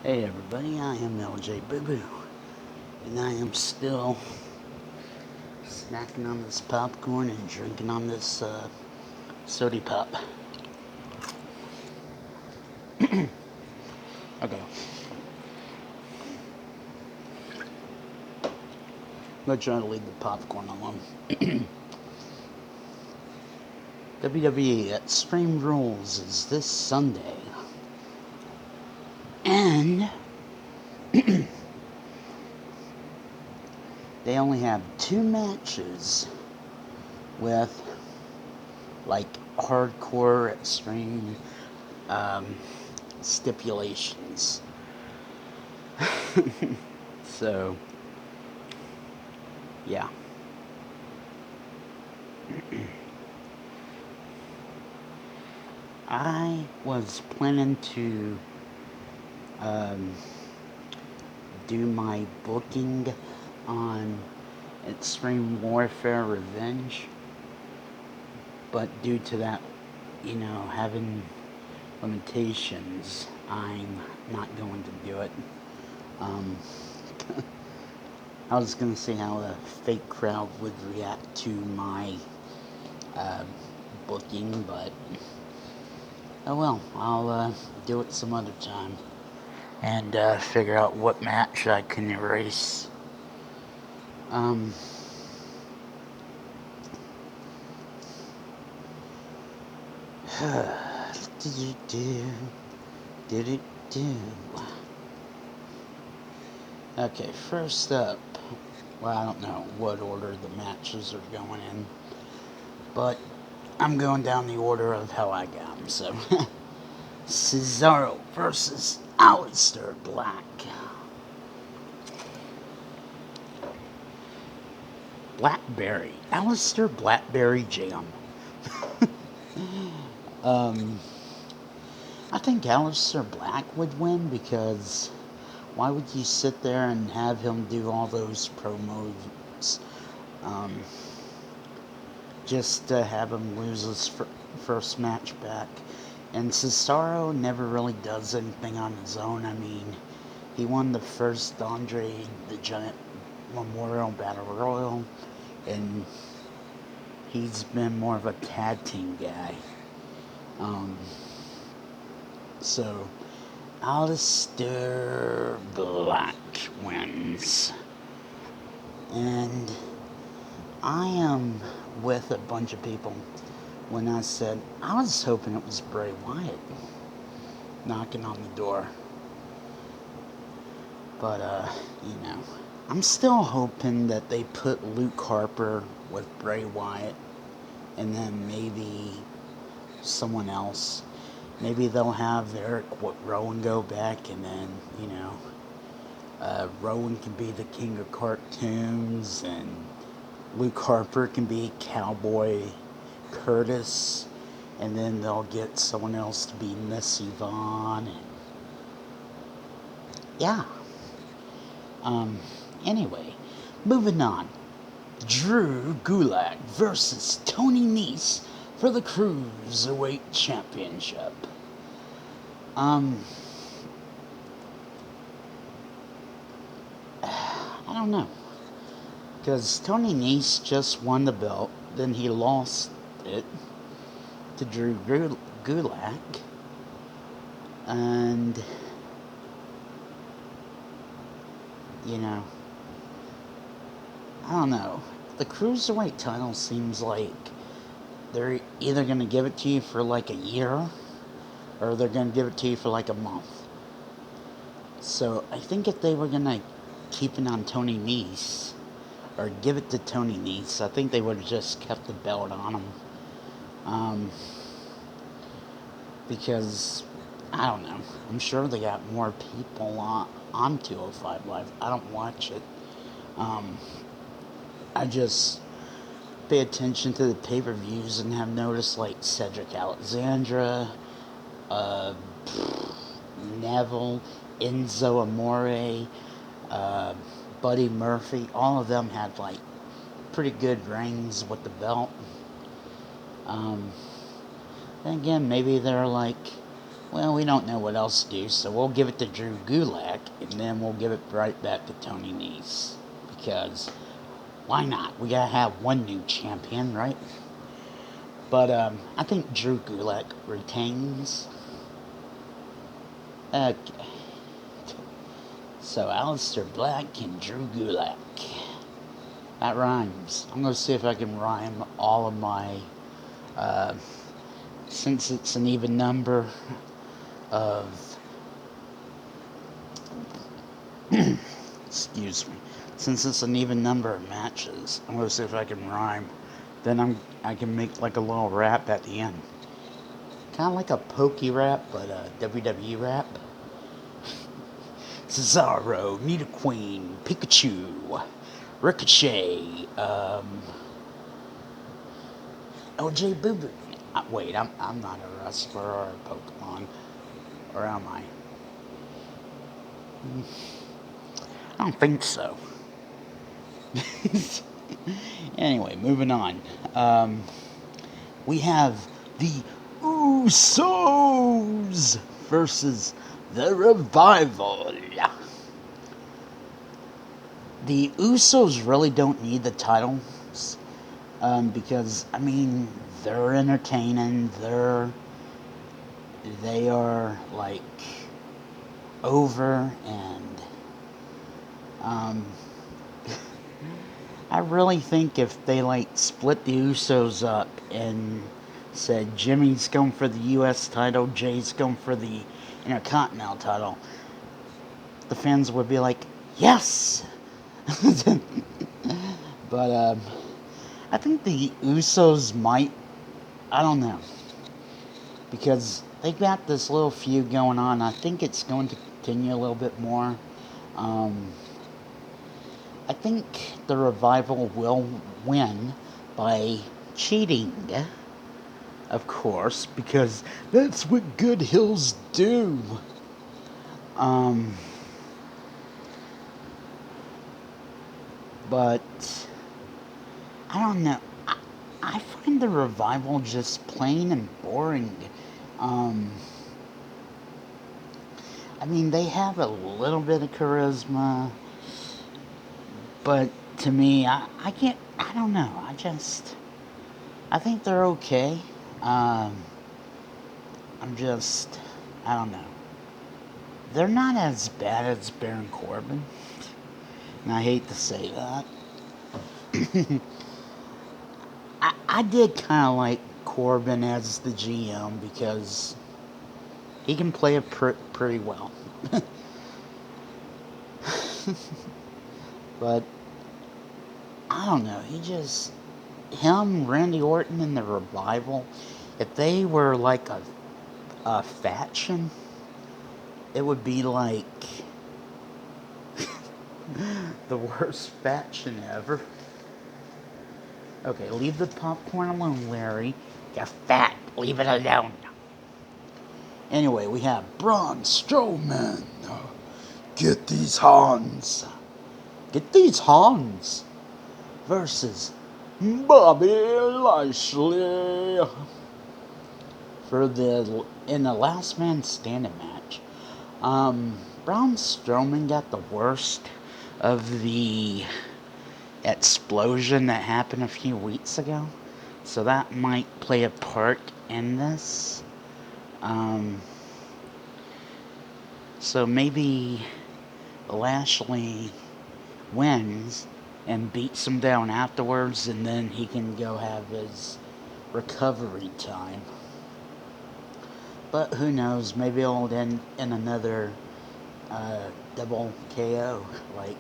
Hey everybody, I am LJ Boo Boo, and I am still snacking on this popcorn and drinking on this sody pop. Okay. I'm gonna try to leave the popcorn alone. WWE Extreme Rules is this Sunday. And they only have 2 matches with like hardcore extreme stipulations. So, yeah. I was planning to do my booking on Extreme Warfare Revenge, but due to that, having limitations, I'm not going to do it. I was going to see how the fake crowd would react to my booking, but oh well, I'll do it some other time and figure out what match I can erase. Okay, first up, well, I don't know what order the matches are going in, but I'm going down the order of how I got them, so. Cesaro versus Aleister Black. Blackberry. Aleister Blackberry Jam. I think Aleister Black would win because why would you sit there and have him do all those promos just to have him lose his first match back? And Cesaro never really does anything on his own. I mean, he won the first Andre the Giant Memorial Battle Royal, and he's been more of a tag team guy. So, Aleister Black wins. And I am with a bunch of people when I said I was hoping it was Bray Wyatt knocking on the door. But, I'm still hoping that they put Luke Harper with Bray Wyatt and then maybe someone else. Maybe they'll have Rowan go back and then, Rowan can be the king of cartoons and Luke Harper can be Cowboy Curtis, and then they'll get someone else to be Miss Yvonne. And yeah. Anyway, moving on. Drew Gulak versus Tony Nese for the Cruiserweight Championship. I don't know. Because Tony Nese just won the belt, then he lost it to Drew Gulak. And, I don't know. The Cruiserweight title seems like they're either going to give it to you for like a year or they're going to give it to you for like a month. So I think if they were going to keep it on Tony Nese or give it to Tony Nese, I think they would have just kept the belt on him. Because, I don't know, I'm sure they got more people on 205 Live. I don't watch it. I just pay attention to the pay-per-views and have noticed like Cedric Alexandra, Neville, Enzo Amore, Buddy Murphy, all of them had like pretty good reigns with the belt. Then again, maybe they're like Well, we don't know what else to do, so we'll give it to Drew Gulak, and then we'll give it right back to Tony Nese. Because, why not? We gotta have one new champion, right? But, I think Drew Gulak retains. Okay. So, Aleister Black and Drew Gulak. That rhymes. I'm gonna see if I can rhyme all of my, since it's an even number of excuse me, since it's an even number of matches, I'm gonna see if I can rhyme. Then I can make like a little rap at the end, kind of like a pokey rap, but a WWE rap. Cesaro, Nita Queen, Pikachu, Ricochet, OJ Boo Boo. Wait, I'm not a wrestler or a Pokemon, or am I? I don't think so. Anyway, moving on. We have the Usos versus the Revival. The Usos really don't need the titles, because, I mean, they're entertaining. They are, like, over, and I really think if they like split the Usos up and said Jimmy's going for the US title, Jay's going for the Intercontinental title, the fans would be like, yes. But I think the Usos might, I don't know, because they got this little feud going on. I think it's going to continue a little bit more. I think the Revival will win by cheating, of course, because that's what good heels do. But I don't know. I find the Revival just plain and boring. I mean, they have a little bit of charisma, but to me, I don't know. I think they're okay. I don't know. They're not as bad as Baron Corbin. And I hate to say that. I did kind of like Corbin as the GM because he can play it pretty well. But I don't know. Him, Randy Orton, and the Revival, if they were like a faction, it would be like the worst faction ever. Okay, leave the popcorn alone, Larry. You're fat. Leave it alone. Anyway, we have Braun Strowman. Get these Hans. Versus Bobby Lashley in the last man standing match. Braun Strowman got the worst of the explosion that happened a few weeks ago, so that might play a part in this. So maybe Lashley wins and beats him down afterwards, and then he can go have his recovery time. But who knows, maybe it'll end in another double KO, like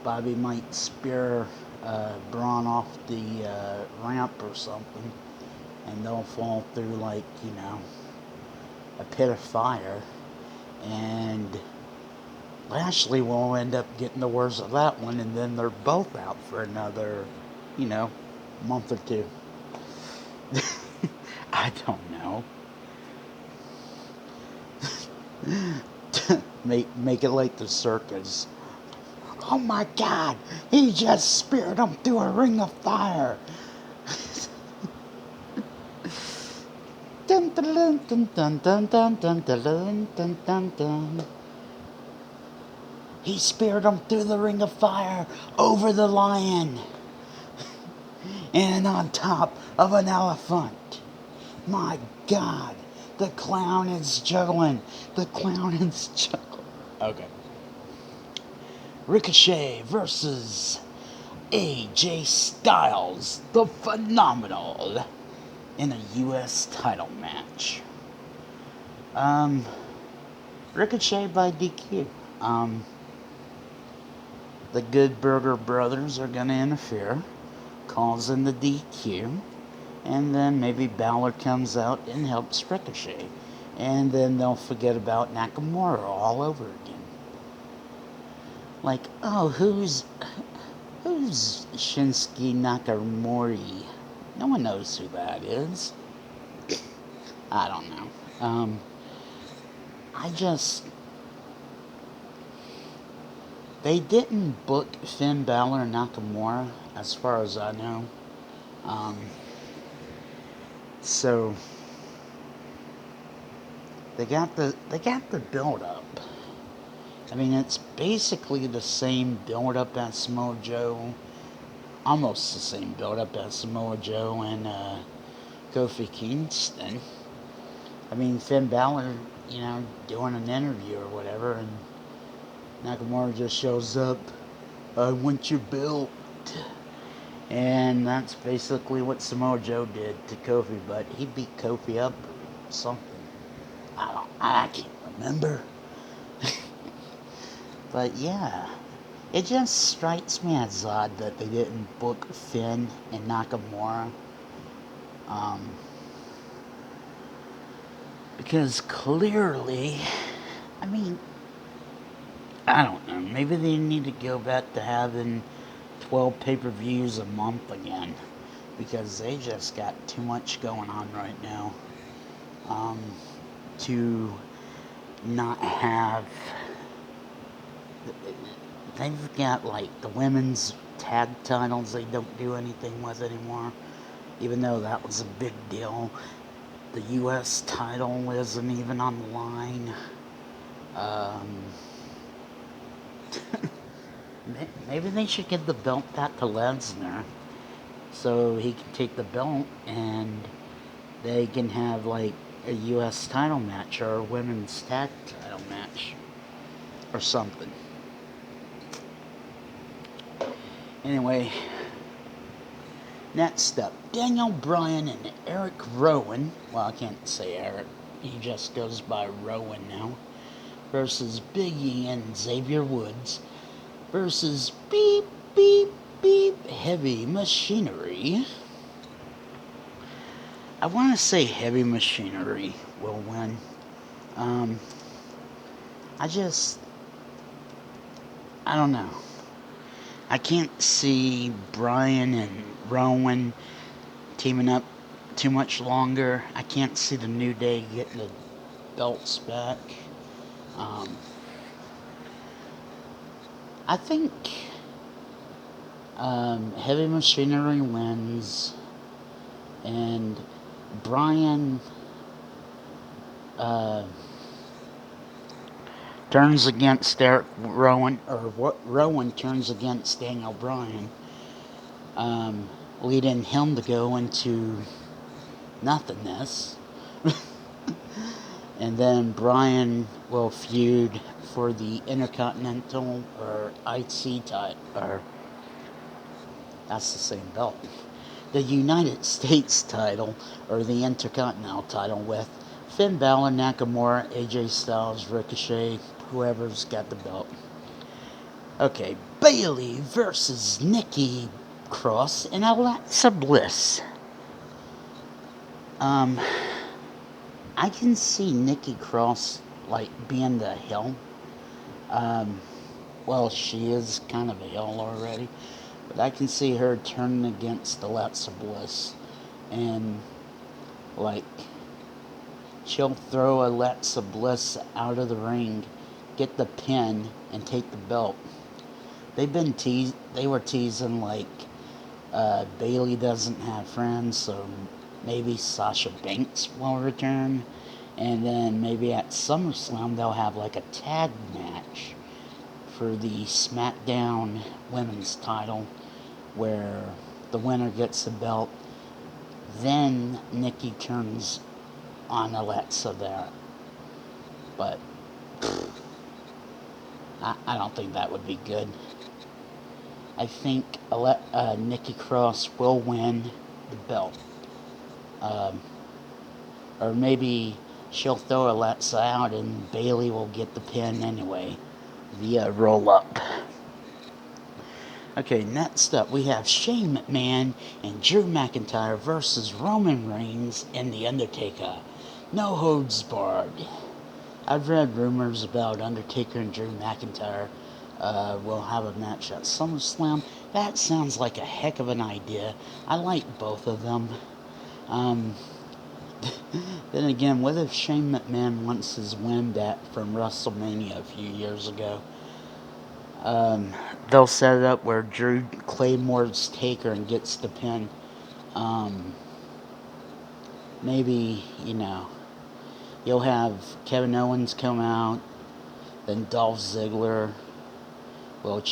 Bobby might spear Braun off the ramp or something, and they'll fall through like, a pit of fire, and Lashley will end up getting the worst of that one, and then they're both out for another, month or two. I don't know. Make it like the circus. Oh my God, he just speared him through a ring of fire. Dun He speared him through the ring of fire, over the lion, and on top of an elephant. My God, the clown is juggling. The clown is juggling. Okay. Ricochet versus AJ Styles, the Phenomenal, in a U.S. title match. Ricochet by DQ. The Good Burger Brothers are going to interfere, causing the DQ, and then maybe Balor comes out and helps Ricochet, and then they'll forget about Nakamura all over again. Like, oh, who's Shinsuke Nakamura? No one knows who that is. I don't know. They didn't book Finn Balor and Nakamura, as far as I know. So they got the build up. I mean, it's basically the same build up as Samoa Joe, almost the same build up as Samoa Joe and Kofi Kingston. I mean, Finn Balor, doing an interview or whatever, and Nakamura just shows up, I want your belt. And that's basically what Samoa Joe did to Kofi, but he beat Kofi up or something. I can't remember. But yeah, it just strikes me as odd that they didn't book Finn and Nakamura. Because clearly, I mean, I don't know, maybe they need to go back to having 12 pay-per-views a month again, because they just got too much going on right now to not have. They've got like the women's tag titles they don't do anything with anymore, even though that was a big deal. The U.S. title isn't even on the line. Maybe they should give the belt back to Lesnar so he can take the belt and they can have like a U.S. title match or a women's tag title match or something. Anyway, next up, Daniel Bryan and Eric Rowan. Well, I can't say Eric. He just goes by Rowan now. Versus Big E and Xavier Woods. Versus Beep, Beep, Beep, Heavy Machinery. I want to say Heavy Machinery will win. I don't know. I can't see Bryan and Rowan teaming up too much longer. I can't see the New Day getting the belts back. I think Heavy Machinery wins, and Bryan turns against Eric Rowan, or what Rowan turns against Daniel Bryan, leading him to go into nothingness. And then Bryan will feud for the Intercontinental or IC title, or that's the same belt. The United States title, or the Intercontinental title, with Finn Balor, Nakamura, AJ Styles, Ricochet, whoever's got the belt. Okay, Bayley versus Nikki Cross and Alexa Bliss. I can see Nikki Cross like being the heel. Well, she is kind of a heel already, but I can see her turning against Alexa Bliss, and like she'll throw Alexa Bliss out of the ring, get the pin, and take the belt. They were teasing like Bayley doesn't have friends, so maybe Sasha Banks will return, and then maybe at SummerSlam they'll have like a tag match for the SmackDown Women's title, where the winner gets the belt. Then Nikki turns on Alexa there. But I don't think that would be good. I think Nikki Cross will win the belt. Or maybe she'll throw Alexa out and Bayley will get the pin anyway via roll up. Okay, next up we have Shane McMahon and Drew McIntyre versus Roman Reigns and The Undertaker. No holds barred. I've read rumors about Undertaker and Drew McIntyre will have a match at SummerSlam. That sounds like a heck of an idea. I like both of them. Then again, what if Shane McMahon wants his win back from WrestleMania a few years ago? They'll set it up where Drew Claymore's Taker and gets the pin. Maybe, you'll have Kevin Owens come out, then Dolph Ziggler will,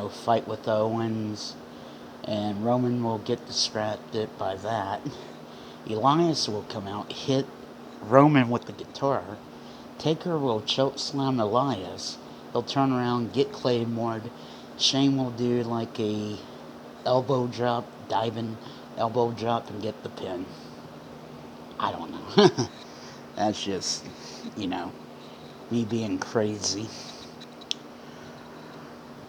fight with Owens, and Roman will get distracted by that. Elias will come out, hit Roman with the guitar. Taker will chokeslam Elias. He'll turn around, get Claymore. Shane will do like a elbow drop, diving elbow drop, and get the pin. I don't know. That's just, me being crazy.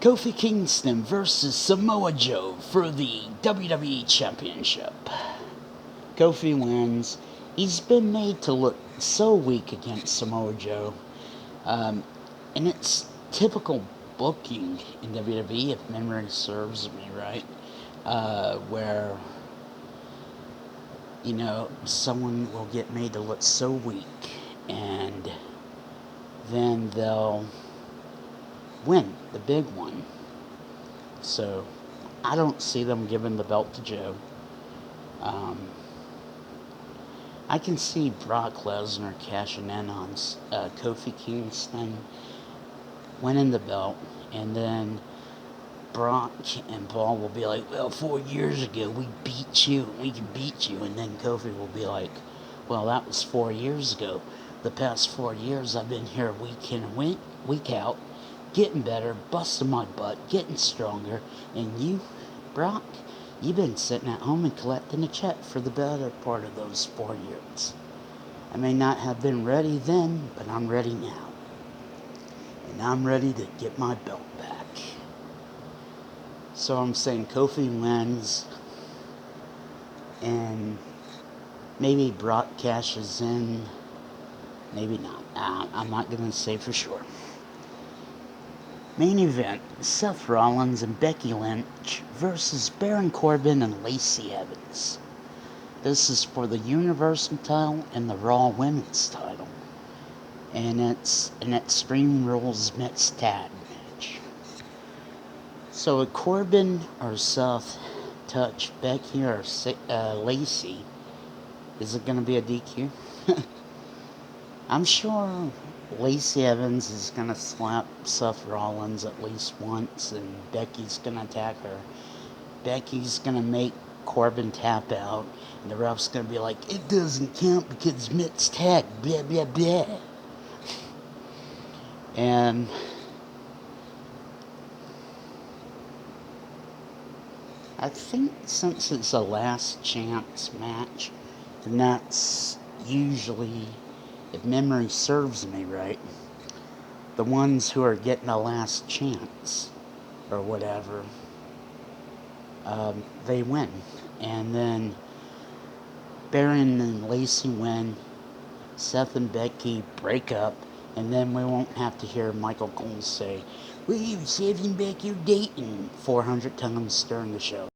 Kofi Kingston versus Samoa Joe for the WWE Championship. Kofi wins. He's been made to look so weak against Samoa Joe. And it's typical booking in WWE, if memory serves me right, where, someone will get made to look so weak, and then they'll win the big one. So, I don't see them giving the belt to Joe. I can see Brock Lesnar cashing in on Kofi Kingston, winning the belt, and then Brock and Paul will be like, well, 4 years ago we beat you, we can beat you, and then Kofi will be like, well, that was 4 years ago. The past 4 years I've been here week in and week out, getting better, busting my butt, getting stronger, and you, Brock, you've been sitting at home and collecting a check for the better part of those 4 years. I may not have been ready then, but I'm ready now. And I'm ready to get my belt back. So I'm saying Kofi wins, and maybe Brock cashes in, maybe not. I'm not going to say for sure. Main event, Seth Rollins and Becky Lynch versus Baron Corbin and Lacey Evans. This is for the Universal title and the Raw Women's title. And it's an Extreme Rules mixed tag match. So if Corbin or Seth touch Becky or Lacey, is it going to be a DQ? I'm sure Lacey Evans is going to slap Seth Rollins at least once, and Becky's going to attack her. Becky's going to make Corbin tap out, and the ref's going to be like, it doesn't count because mixed tag, blah, blah, blah. And I think since it's a last chance match, and that's usually, if memory serves me right, the ones who are getting a last chance or whatever, they win. And then Baron and Lacey win, Seth and Becky break up, and then we won't have to hear Michael Cole say, well, Seth and Becky are dating 400 times during the show.